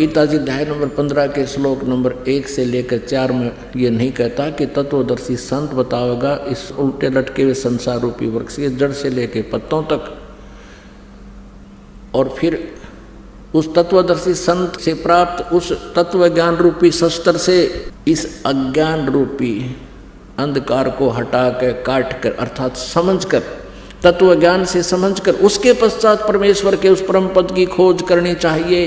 गीता जी अध्याय नंबर 15 के श्लोक नंबर 1 से लेकर 4 में ये नहीं कहता कि तत्वदर्शी संत बतावेगा इस उल्टे लटके हुए संसार रूपी वृक्ष के जड़ से लेकर पत्तों तक, और फिर उस तत्वदर्शी संत से प्राप्त उस तत्व ज्ञान रूपी शस्त्र से इस अज्ञान रूपी अंधकार को हटा कर काट कर अर्थात समझ कर, तत्व ज्ञान से समझ कर उसके पश्चात परमेश्वर के उस परम पद की खोज करनी चाहिए,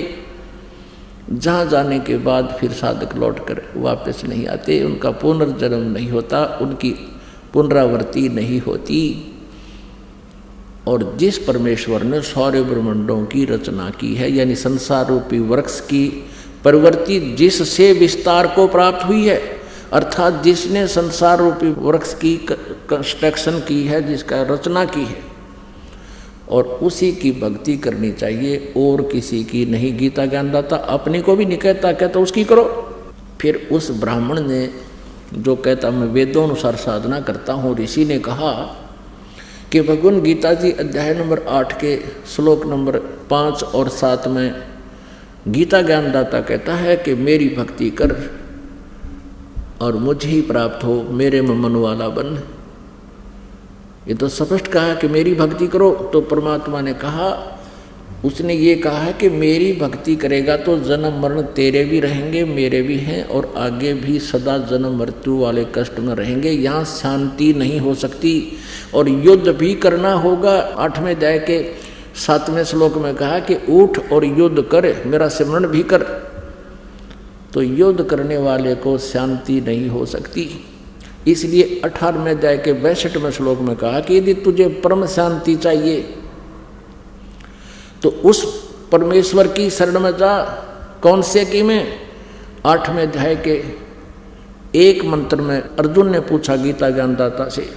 जहाँ जाने के बाद फिर साधक लौट कर वापस नहीं आते, उनका पुनर्जन्म नहीं होता, उनकी पुनरावृत्ति नहीं होती। और जिस परमेश्वर ने सौर्य ब्रह्मांडों की रचना की है, यानी संसार रूपी वृक्ष की प्रवृत्ति जिससे विस्तार को प्राप्त हुई है, अर्थात जिसने संसार रूपी वृक्ष की कंस्ट्रक्शन की है, जिसका रचना की है, और उसी की भक्ति करनी चाहिए और किसी की नहीं। गीता ज्ञानदाता अपनी को भी नहीं कहता, कहता उसकी करो। फिर उस ब्राह्मण ने जो कहता मैं वेदों अनुसार साधना करता हूँ, ऋषि ने कहा कि भगवान गीता जी अध्याय नंबर 8 के श्लोक नंबर 5 और 7 में गीता ज्ञानदाता कहता है कि मेरी भक्ति कर और मुझे ही प्राप्त हो, मेरे में मन वाला बन। ये तो स्पष्ट कहा कि मेरी भक्ति करो। तो परमात्मा ने कहा, उसने ये कहा है कि मेरी भक्ति करेगा तो जन्म मरण तेरे भी रहेंगे, मेरे भी हैं, और आगे भी सदा जन्म मृत्यु वाले कष्ट में रहेंगे। यहाँ शांति नहीं हो सकती और युद्ध भी करना होगा। 8वें अध्याय के 7वें श्लोक में कहा कि उठ और युद्ध कर, मेरा सिमरन भी कर। तो युद्ध करने वाले को शांति नहीं हो सकती। इसलिए 18वें अध्याय के 62वें श्लोक में कहा कि यदि तुझे परम शांति चाहिए तो उस परमेश्वर की शरण में जा। कौन से की में? 8वें अध्याय के एक मंत्र में अर्जुन ने पूछा गीता ज्ञानदाता से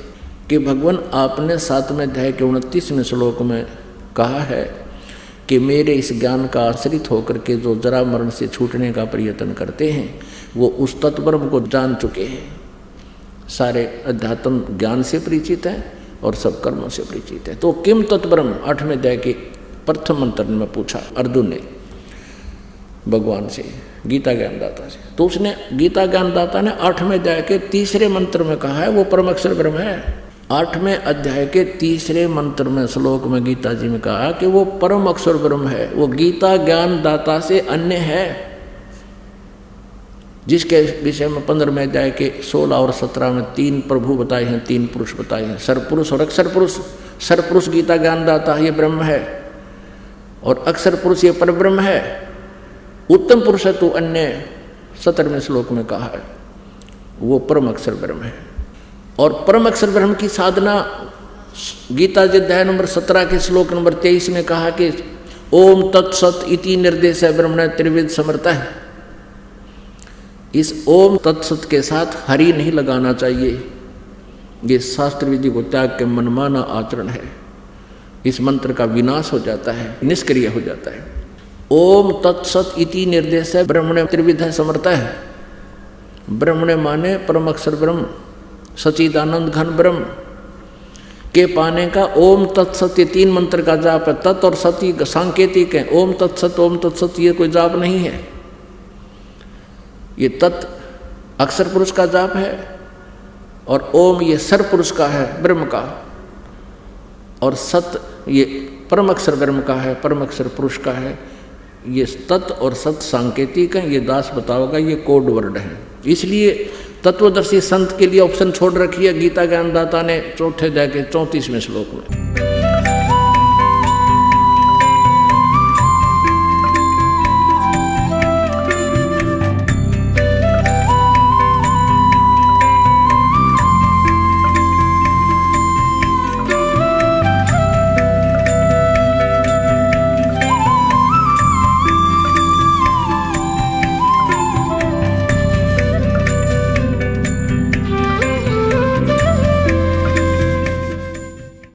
कि भगवान आपने 7वें अध्याय के 29वें श्लोक में कहा है कि मेरे इस ज्ञान का आश्रित होकर के जो जरा मरण से छूटने का प्रयत्न करते हैं वो उस तत्ब्रह्म को जान चुके हैं, सारे अध्यात्म ज्ञान से परिचित हैं और सब कर्मों से परिचित हैं। तो किम तत्ब्रह्म 8वें अध्याय के प्रथम मंत्र में पूछा अर्जुन ने भगवान से, गीता ज्ञानदाता से। तो उसने गीता ज्ञानदाता ने 8वें अध्याय के 3रे मंत्र में कहा है वो परम अक्षर ब्रह्म है। 8वें अध्याय के 3रे मंत्र में श्लोक में गीता जी में कहा कि वो परम अक्षर ब्रह्म है, वो गीता ज्ञानदाता से अन्य है, जिसके विषय में 15वें अध्याय के 16 और 17 में 3 प्रभु बताए हैं, 3 पुरुष बताए हैं, सरपुरुष और अक्षर पुरुष। सरपुरुष गीता ज्ञानदाता ये ब्रह्म है और अक्षर पुरुष ये परब्रह्म है। उत्तम पुरुष है तो अन्य 17वें श्लोक में कहा है वो परम अक्षर ब्रह्म है। और परम अक्षर ब्रह्म की साधना गीता जी अध्याय नंबर 17 के श्लोक नंबर 23 में कहा कि ओम तत्सत इति निर्देश है ब्रह्मण त्रिविध समर्था है। इस ओम तत्सत के साथ हरि नहीं लगाना चाहिए, ये शास्त्र विधि को त्याग के मनमाना आचरण है। इस मंत्र का विनाश हो जाता है, निष्क्रिय हो जाता है। ओम तत्सत इति निर्देश है ब्रह्मण त्रिविध समर्था है। ब्रह्मण माने परम अक्षर ब्रह्म, सचिदानंद घन ब्रह्म के पाने का ओम तत्सत ये 3 मंत्र का जाप है। तत् और सती सांकेतिक है, ओम तत्सत ये कोई जाप नहीं है। ये तत् अक्षर पुरुष का जाप है और ओम ये सर पुरुष का है ब्रह्म का, और सत ये परम अक्षर ब्रह्म का है, परम अक्षर पुरुष का है। ये तत् और सत सांकेतिक है, ये दास बताओगा, ये कोड वर्ड है। इसलिए तत्वदर्शी संत के लिए ऑप्शन छोड़ रखी है गीता ज्ञानदाता ने 4थे अध्याय के 34वें श्लोक में।